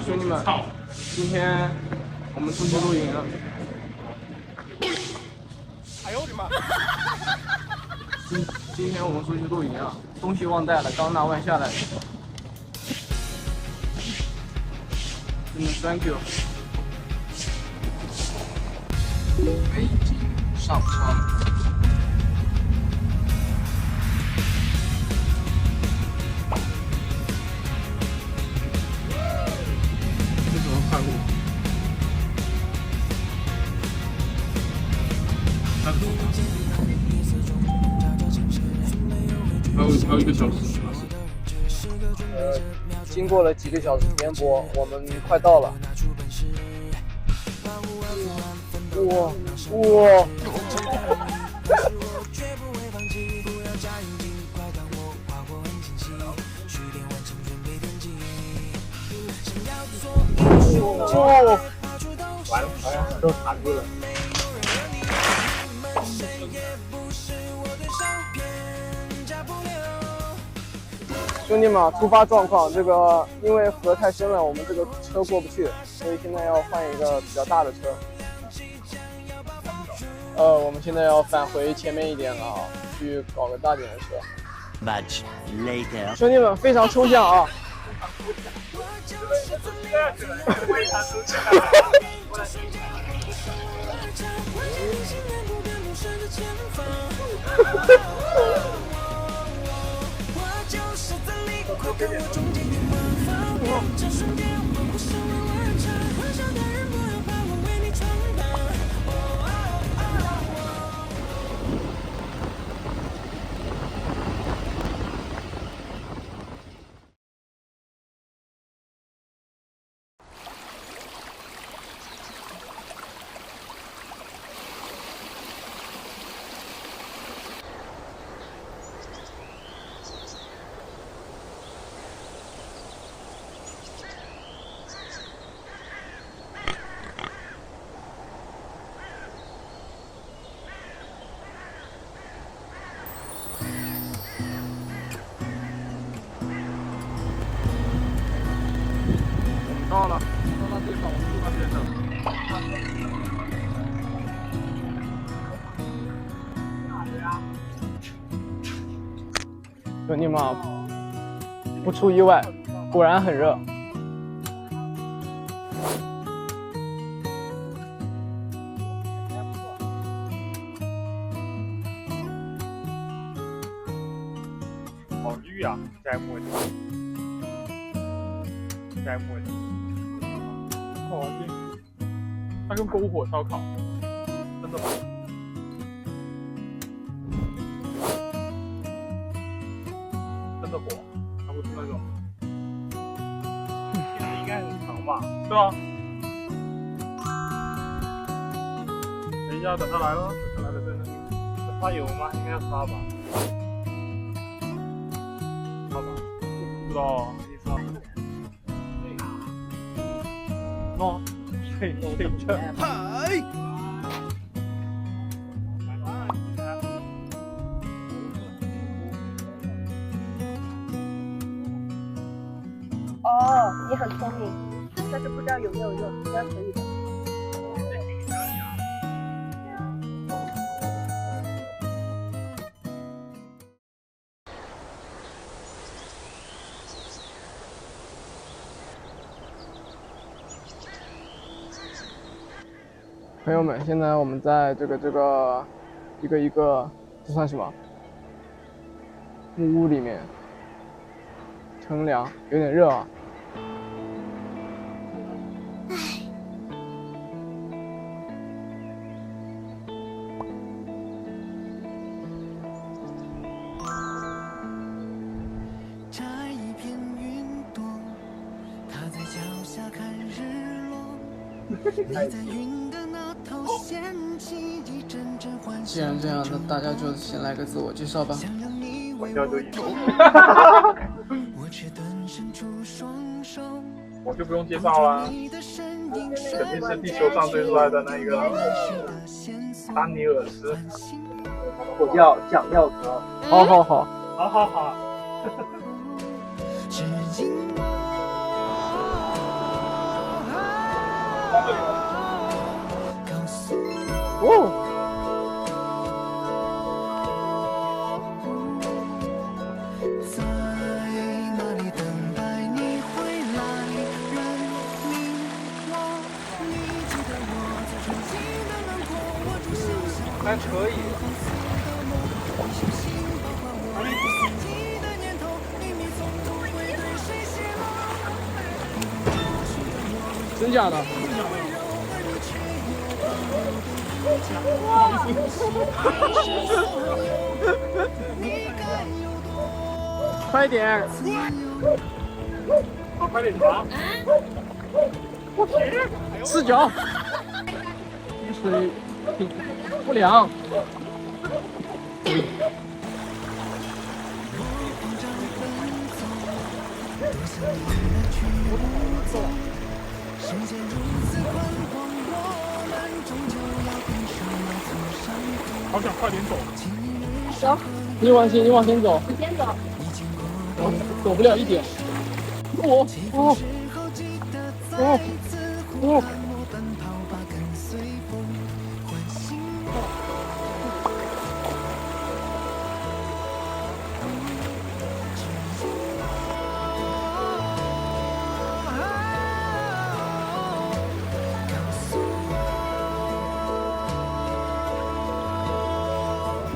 兄弟们，今天我们出去露营了。哎呦我的妈！今天我们出去露营啊，东西忘带了，刚拿完下来。真的 thank you。背景上传。这什么快物？还有1个小时。经过了几个小时颠簸，我们快到了。哇！完了，好像都卡住了。兄弟们，突发状况，这个因为河太深了，我们这个车过不去，所以现在要换一个比较大的车。我们现在要返回前面一点了啊，去搞个大点的车。Much later. 兄弟们，非常抽象啊！到了地方，我们出发点等。兄弟们，不出意外，果然很热。好绿啊，在摸的，在摸的。哦，它跟篝火烧烤，真的吗？真的火，它不是那种。现在应该很长吧？对啊。等一下，等它来了，等它来了在那里。发油吗？应该要发吧。发吧。不知道，你发。哦，对这。嗨！哦，你很聪明，但是不知道有没有用，应该可以的。朋友们，现在我们在这个一个这算什么木屋里面乘凉，有点热啊。摘一片云朵，他在脚下看日落。你在云的那头掀起一阵阵欢笑。既然这样，那大家就先来个自我介绍吧。我叫就赢。我就不用介绍了，肯定是地球上最帅的那个丹尼尔斯。我叫蒋耀泽。好好好，好好好。是寂寞哦，在那里等待你回来，认你我，你记得我在春季的轮廓，握住小小还可以。红色的梦，你手心包括我，四季的年头，秘密从不会对谁泄露。过去的我，真假的？温柔而你却又保留对我，还是所有，你该有多快点！自由。快点查！视角，水平不良。世界如此宽广，我们终究要跟上那座山峰。好想快点走。走，你往前，你往前走，你先走。我走不了一点。我哦之后记得再次呼喊我奔跑吧，跟随风唤醒我。告诉我，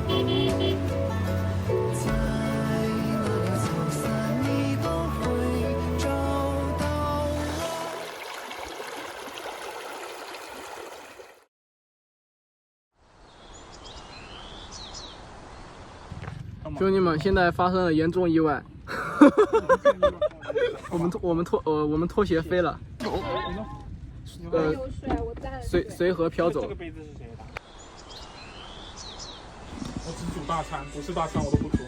在哪里走散，你都会找到我。兄弟们，现在发生了严重意外，我们拖鞋飞了，有水，我在。随河飘走这个。杯子是谁的？我只煮大餐，不是大餐我都不煮。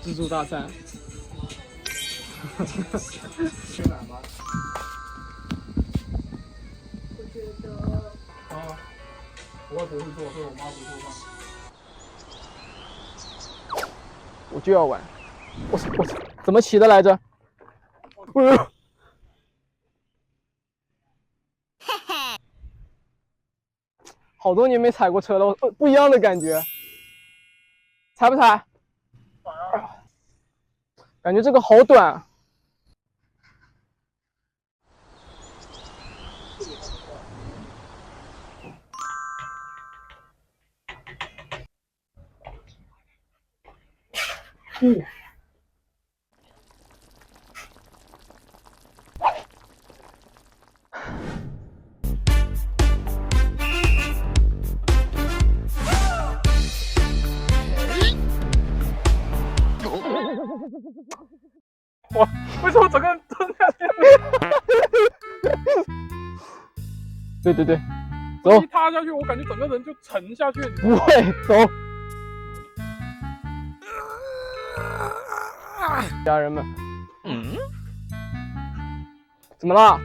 自助大餐。啊，我外婆会做，所以我妈不做饭。我就要玩。我操！怎么骑的来着？好多年没踩过车了，不一样的感觉。踩不踩？感觉这个好短。我为什么整个人蹲下去？对对对，走一，踏下去，我感觉整个人就沉下去。不会走。家人们，怎么了？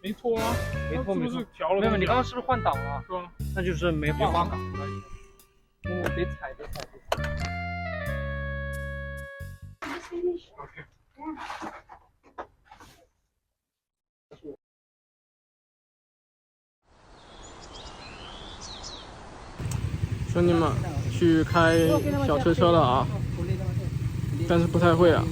没错啊，没错没错是不是调了？没有，你刚刚是不是换挡了？是吧？那就是没换换挡。我得踩。兄弟们，去开小车了啊，但是不太会啊。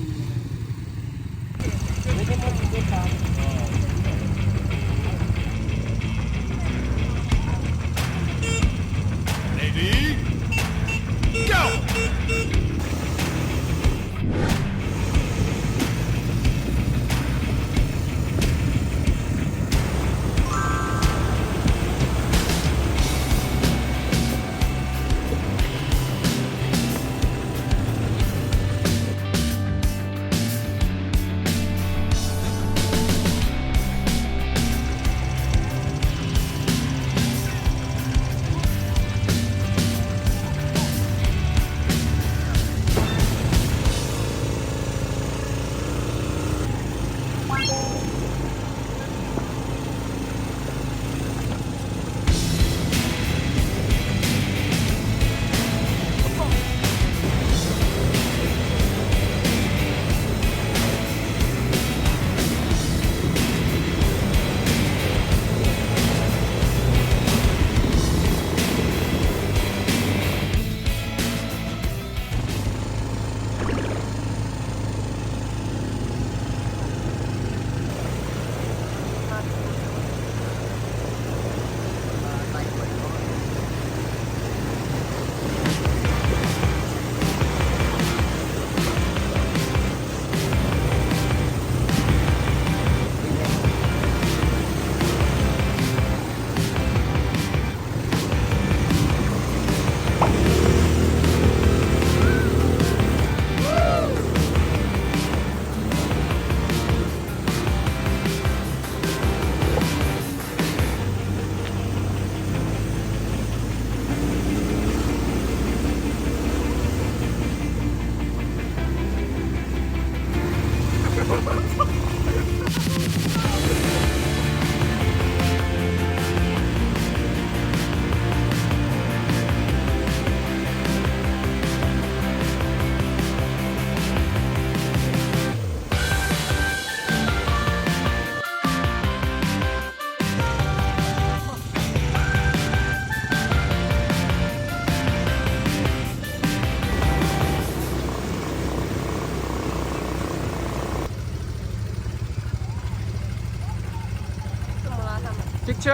去。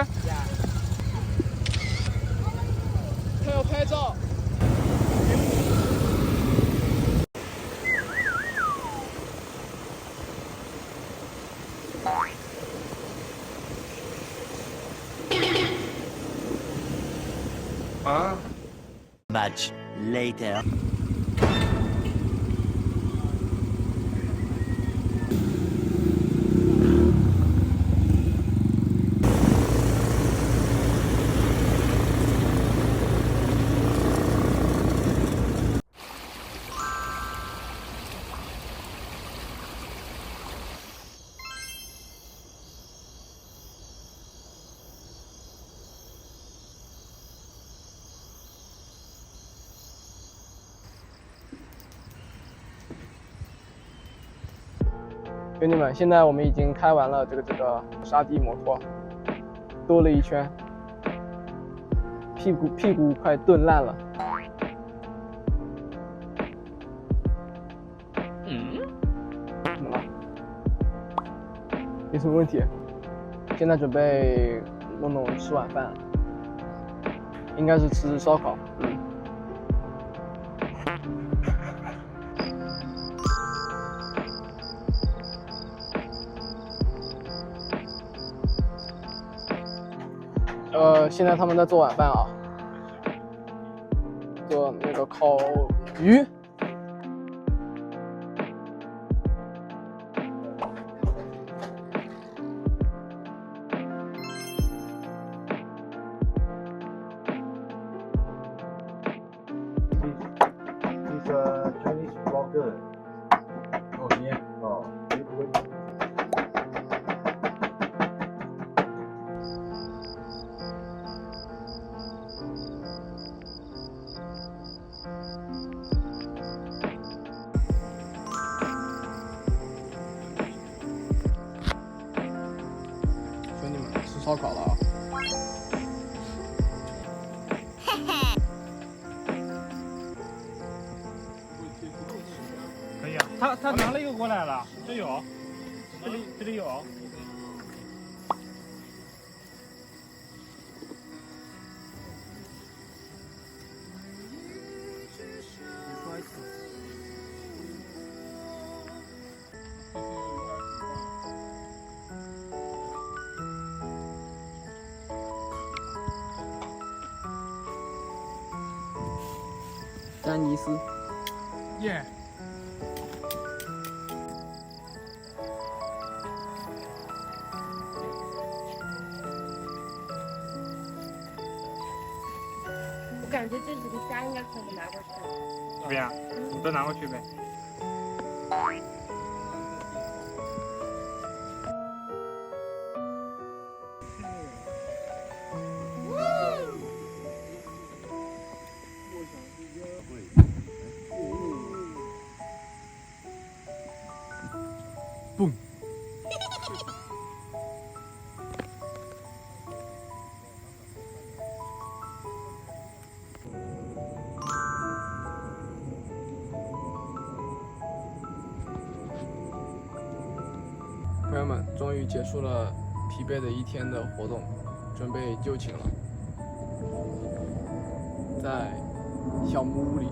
他要拍照。啊， Much later. 兄弟们，现在我们已经开完了这个沙地摩托，兜了一圈，屁股快炖烂了。怎么了？有什么问题？现在准备弄吃晚饭，应该是吃烧烤。现在他们在做晚饭啊，做那个烤鱼。He's a Chinese blogger. Oh, yeah. Oh, good. 兄弟们，吃烧烤了啊！可以啊。他拿了一个过来了，这有，这里有。丹尼斯，耶。我感觉这几个虾应该可以拿过去。怎么样？你都拿过去呗。朋友们，终于结束了疲惫的一天的活动，准备就寝了。在小木屋里，